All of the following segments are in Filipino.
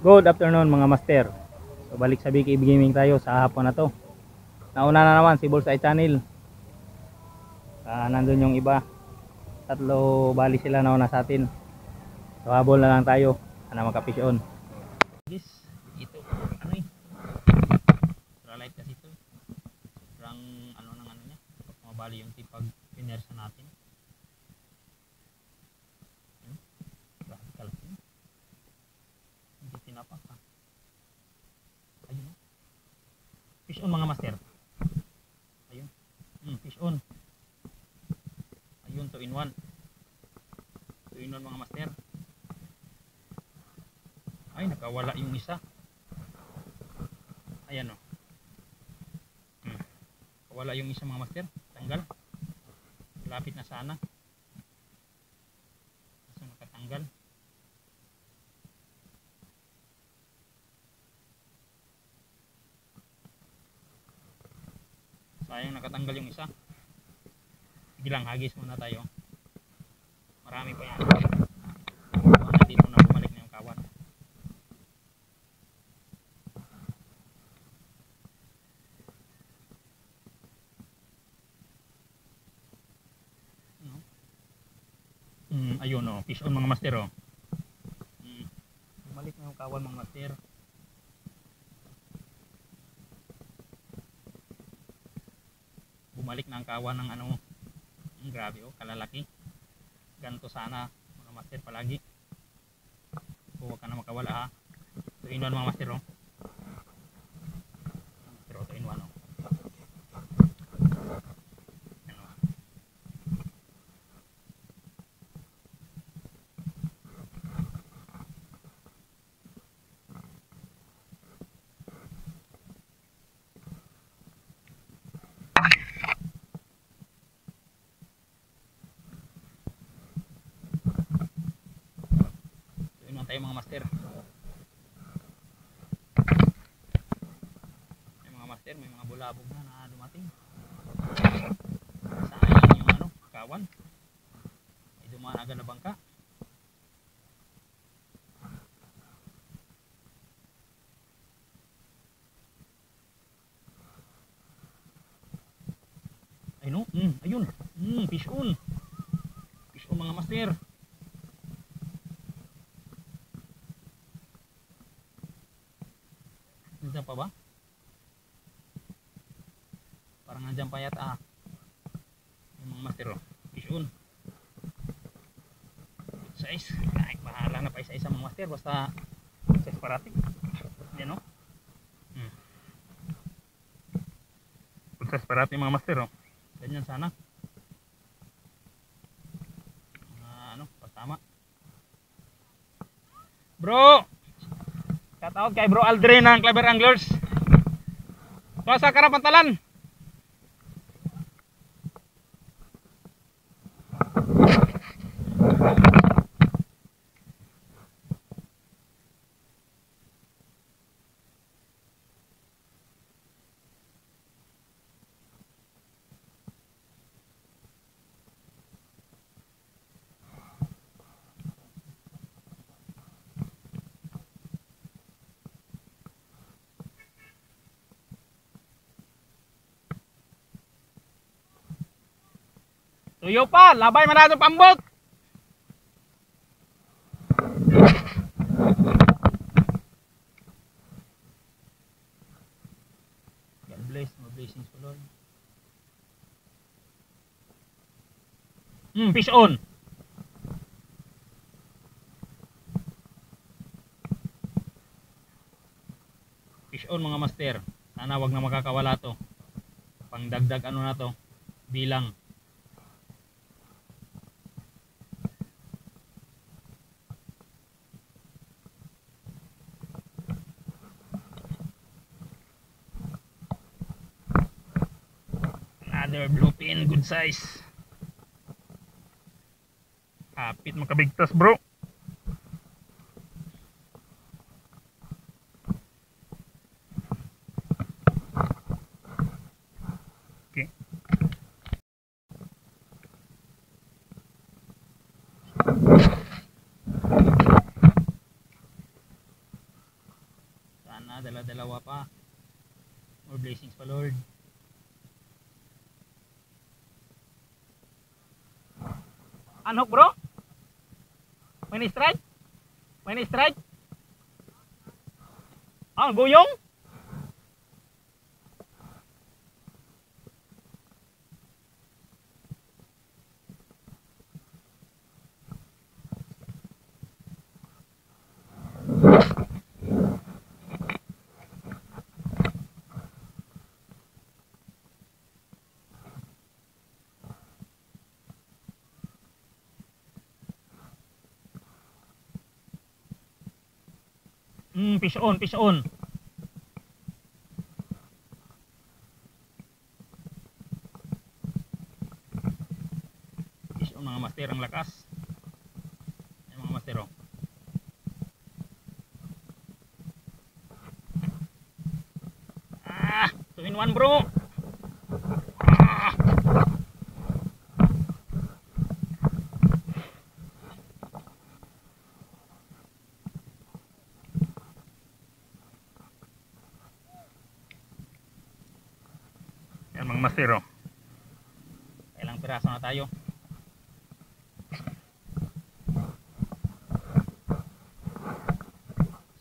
Good afternoon mga master. So balik sa BK Gaming tayo sa hapon na to. Nauna na naman si Bullseye Channel. Nandun yung iba. Tatlo bali sila nauna sa atin. So habol na lang tayo. Sana makafish on. Yes, ito ano eh. Ultralight kasi ito. Sobrang ano ng ano niya. Mabali yung tipag pinersa natin. Grabe kalaki. Hindi tinapak ha. Ayun o. Fish on mga master. Ayun. Fish on. Ayun, 2 in 1. 2 in 1 mga master. Ay, nakawala yung isa. Ayan o. Nakawala yung isa mga master. Tanggal. Lapit na sana. Kaso nakatanggal. Sayang nakatanggal yung isa. Sige lang, hagis muna tayo. Marami pa yan. Hindi muna bumalik na yung kawan. Ayun o, fish on mga master o. Bumalik na yung kawan mga master. Bumalik na ang kawan ng ano. Grabe o, kalalaki. Ganito sana mga master palagi. Huwag ka na makawala ha. 2 in 1 mga master o. Master o, 2 in 1 o. Tayo mga master. May mga master, may mga bulabog na dumating. Sayang yung ano, kawan. May dumaan agad na bangka. Ay no, ayun. Fish on. Fish on mga master. Nandiyan pa ba? Parang nandiyan pa yata yung mga master o. Fish on. Size. Ay, bahala na pa isa-isa mga master. Basta size parati. Yan o. Size parati mga master o. Ganyan sana. Ano, pasama. Bro! Shout out kay Bro Aldrin ng Clever Anglers. Ito sa Karapantalan. Tuyo pa, labay manado pambot. God bless, more blessings po Lord. Fish on. Fish on mga master. Sana wag na makakawala to. Pangdagdag ano na to, bilang. Another bluefin, good size. Kapit makabigtas bro. Okay. Sana dala-dalawa pa. More blessings pa, Lord. Anok, bro? May strike? May strike? Ah, guyong? Fish on, fish on. Fish on mga master, ang lakas. Ayan mga master, oh. Ah, 2 in 1, bro. Ah. Yan mga master, oh. Ilang piraso na tayo.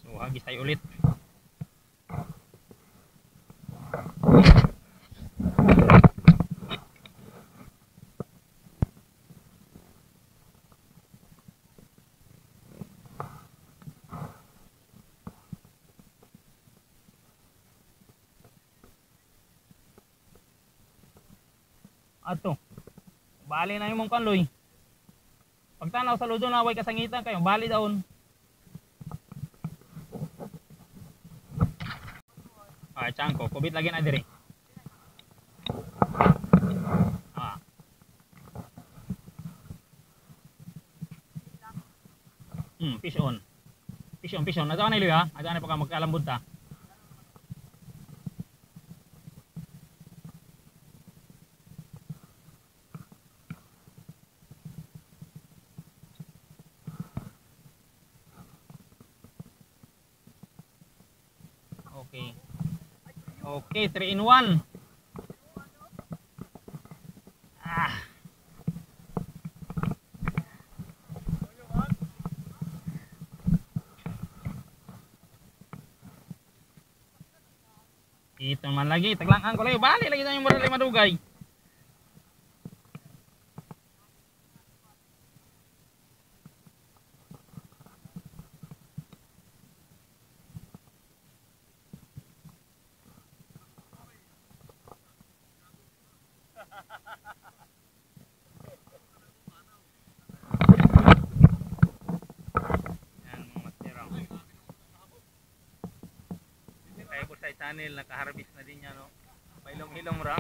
So hagis tayo ulit. Ato. Bali na yung mong kanloy. Pagtanaw sa ludo na way kasangitan kayo, bali daon. Ah, changko, kubit lagi na dire. Ah. Fish on. Fish on, fish on. Nasa kanay ha? Nasa kanay pa ka magkalambot ta. Okay. Okay, 3 in 1. Ah. Ito man lagi, taglangan ko lang. Bali lagi tayong marali madugay. Kaya ko sa channel, naka-harvest na din yan, no? Pailong-hilong ra.